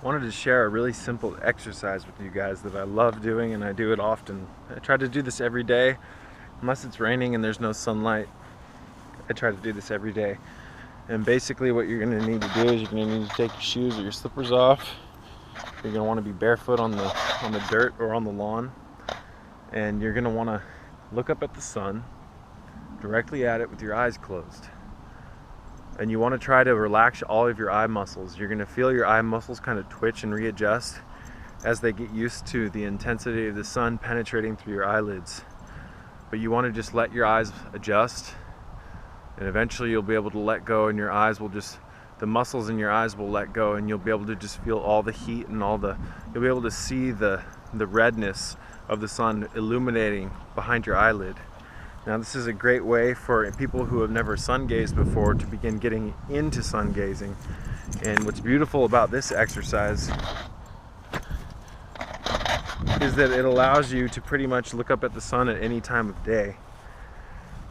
wanted to share a really simple exercise with you guys that I love doing, and I do it often. I try to do this every day, unless it's raining and there's no sunlight. I try to do this every day. And basically what you're going to need to do is you're going to need to take your shoes or your slippers off. You're going to want to be barefoot on the dirt or on the lawn. And you're going to want to look up at the sun, directly at it with your eyes closed. And you want to try to relax all of your eye muscles. You're going to feel your eye muscles kind of twitch and readjust as they get used to the intensity of the sun penetrating through your eyelids. But you want to just let your eyes adjust, and eventually you'll be able to let go, and your eyes will just, the muscles in your eyes will let go, and you'll be able to just feel all the heat and you'll be able to see the redness of the sun illuminating behind your eyelid. Now this is a great way for people who have never sun gazed before to begin getting into sun gazing. And what's beautiful about this exercise is that it allows you to pretty much look up at the sun at any time of day.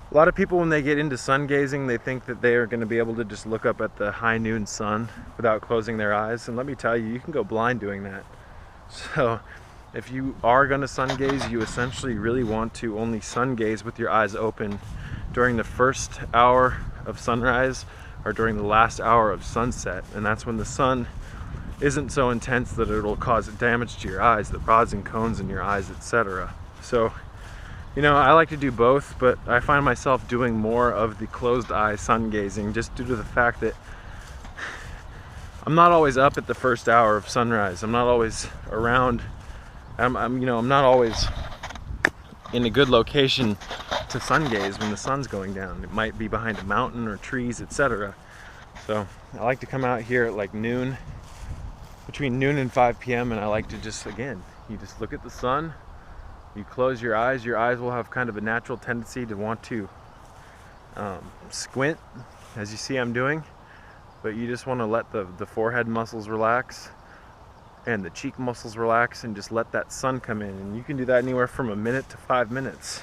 A lot of people, when they get into sun gazing, they think that they are going to be able to just look up at the high noon sun without closing their eyes. And let me tell you, you can go blind doing that. So if you are going to sun gaze, you essentially really want to only sun gaze with your eyes open during the first hour of sunrise or during the last hour of sunset. And that's when the sun isn't so intense that it'll cause damage to your eyes, the rods and cones in your eyes, etc. So, you know, I like to do both, but I find myself doing more of the closed eye sun gazing just due to the fact that I'm not always up at the first hour of sunrise. I'm not always around. I'm not always in a good location to sun gaze when the sun's going down. It might be behind a mountain or trees, etc. So I like to come out here at like noon, between noon and 5 p.m. and I like to just, again, you just look at the sun, you close your eyes will have kind of a natural tendency to want to squint, as you see I'm doing, but you just want to let the forehead muscles relax and the cheek muscles relax and just let that sun come in. And you can do that anywhere from a minute to 5 minutes.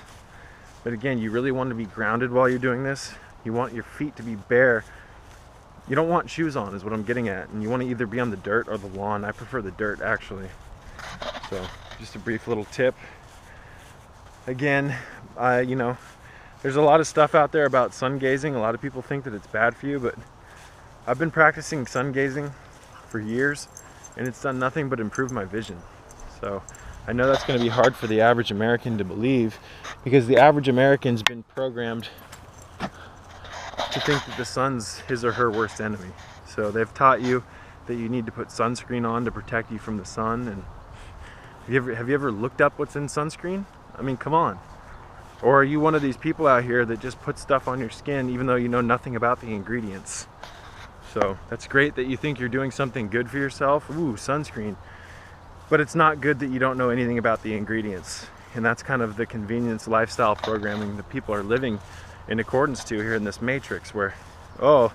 But again, you really want to be grounded while you're doing this. You want your feet to be bare. You don't want shoes on, is what I'm getting at. And you want to either be on the dirt or the lawn. I prefer the dirt, actually. So just a brief little tip. Again, there's a lot of stuff out there about sun gazing. A lot of people think that it's bad for you, but I've been practicing sun gazing for years, and it's done nothing but improve my vision. So I know that's going to be hard for the average American to believe, because the average American's been programmed to think that the sun's his or her worst enemy. So they've taught you that you need to put sunscreen on to protect you from the sun. And have you ever looked up what's in sunscreen? I mean, come on. Or are you one of these people out here that just put stuff on your skin even though you know nothing about the ingredients? So that's great that you think you're doing something good for yourself. Ooh, sunscreen. But it's not good that you don't know anything about the ingredients. And that's kind of the convenience lifestyle programming that people are living in accordance to here in this matrix, where, oh,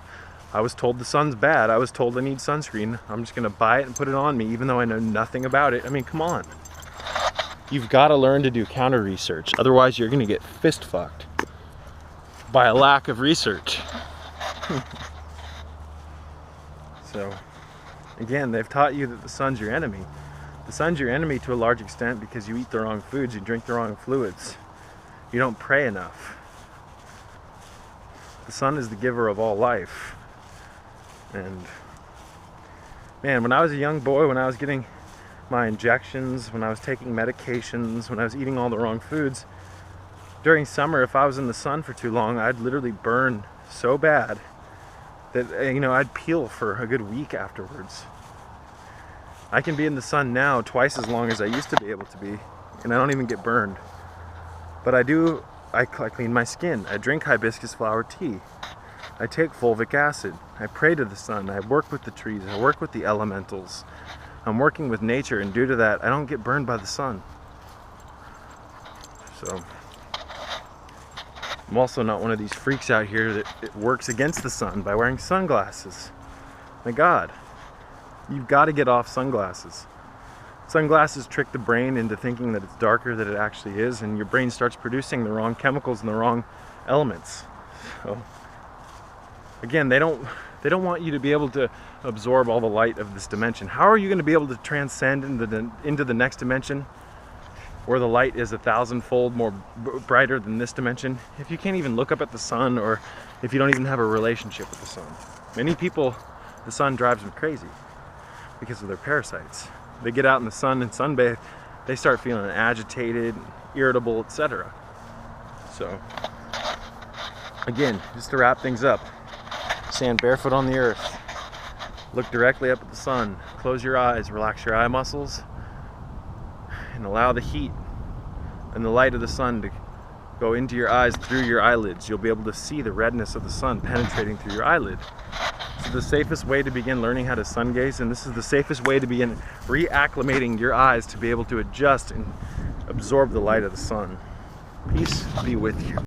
I was told the sun's bad. I was told I need sunscreen. I'm just gonna buy it and put it on me even though I know nothing about it. I mean, come on. You've got to learn to do counter research. Otherwise, you're gonna get fist fucked by a lack of research. So, again, they've taught you that the sun's your enemy. The sun's your enemy to a large extent because you eat the wrong foods, you drink the wrong fluids, you don't pray enough. The sun is the giver of all life. And man, when I was a young boy, when I was getting my injections, when I was taking medications, when I was eating all the wrong foods, during summer, if I was in the sun for too long, I'd literally burn so bad that, I'd peel for a good week afterwards. I can be in the sun now twice as long as I used to be able to be, and I don't even get burned. But I clean my skin. I drink hibiscus flower tea. I take fulvic acid. I pray to the sun. I work with the trees. I work with the elementals. I'm working with nature, and due to that, I don't get burned by the sun. So I'm also not one of these freaks out here that works against the sun by wearing sunglasses. My God, you've got to get off sunglasses. Sunglasses trick the brain into thinking that it's darker than it actually is, and your brain starts producing the wrong chemicals and the wrong elements. So again, they don't They don't want you to be able to absorb all the light of this dimension. How are you going to be able to transcend into the next dimension, where the light is 1,000-fold more brighter than this dimension, if you can't even look up at the sun, or if you don't even have a relationship with the sun? Many people, the sun drives them crazy because of their parasites. They get out in the sun and sunbathe, they start feeling agitated, irritable, etc. So, again, just to wrap things up, stand barefoot on the earth, look directly up at the sun, close your eyes, relax your eye muscles, and allow the heat and the light of the sun to go into your eyes through your eyelids. You'll be able to see the redness of the sun penetrating through your eyelid. This is the safest way to begin learning how to sun gaze, and this is the safest way to begin reacclimating your eyes to be able to adjust and absorb the light of the sun. Peace be with you.